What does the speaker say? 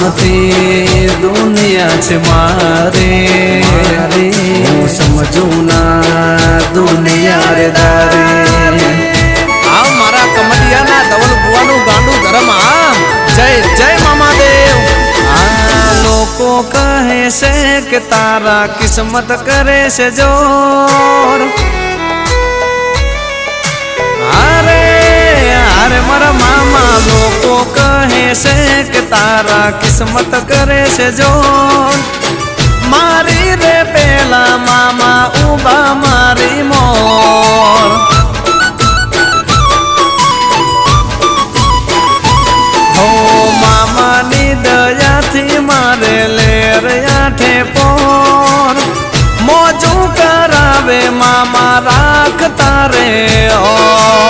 નામથી દુનિયા છે મારે હું સમજું ના દુનિયા રે દારે આ મારા કમડિયાના ધવલ ભુવાનું ગાંડું ધર્મ જય જય મામાદેવ આ લોકો કહે છે કે તારા કિસ્મત કરે છે જોર અરે મારા મામા લોકો કહે છે કે તારા કિસ્મત કરે છે જોર મારી રે પેલા મામા ઉભા મારી મોર હો મામાની દયાથી મારે લેર આઠે પોર મોજું કરાવે મામા રાખતા રે ઓ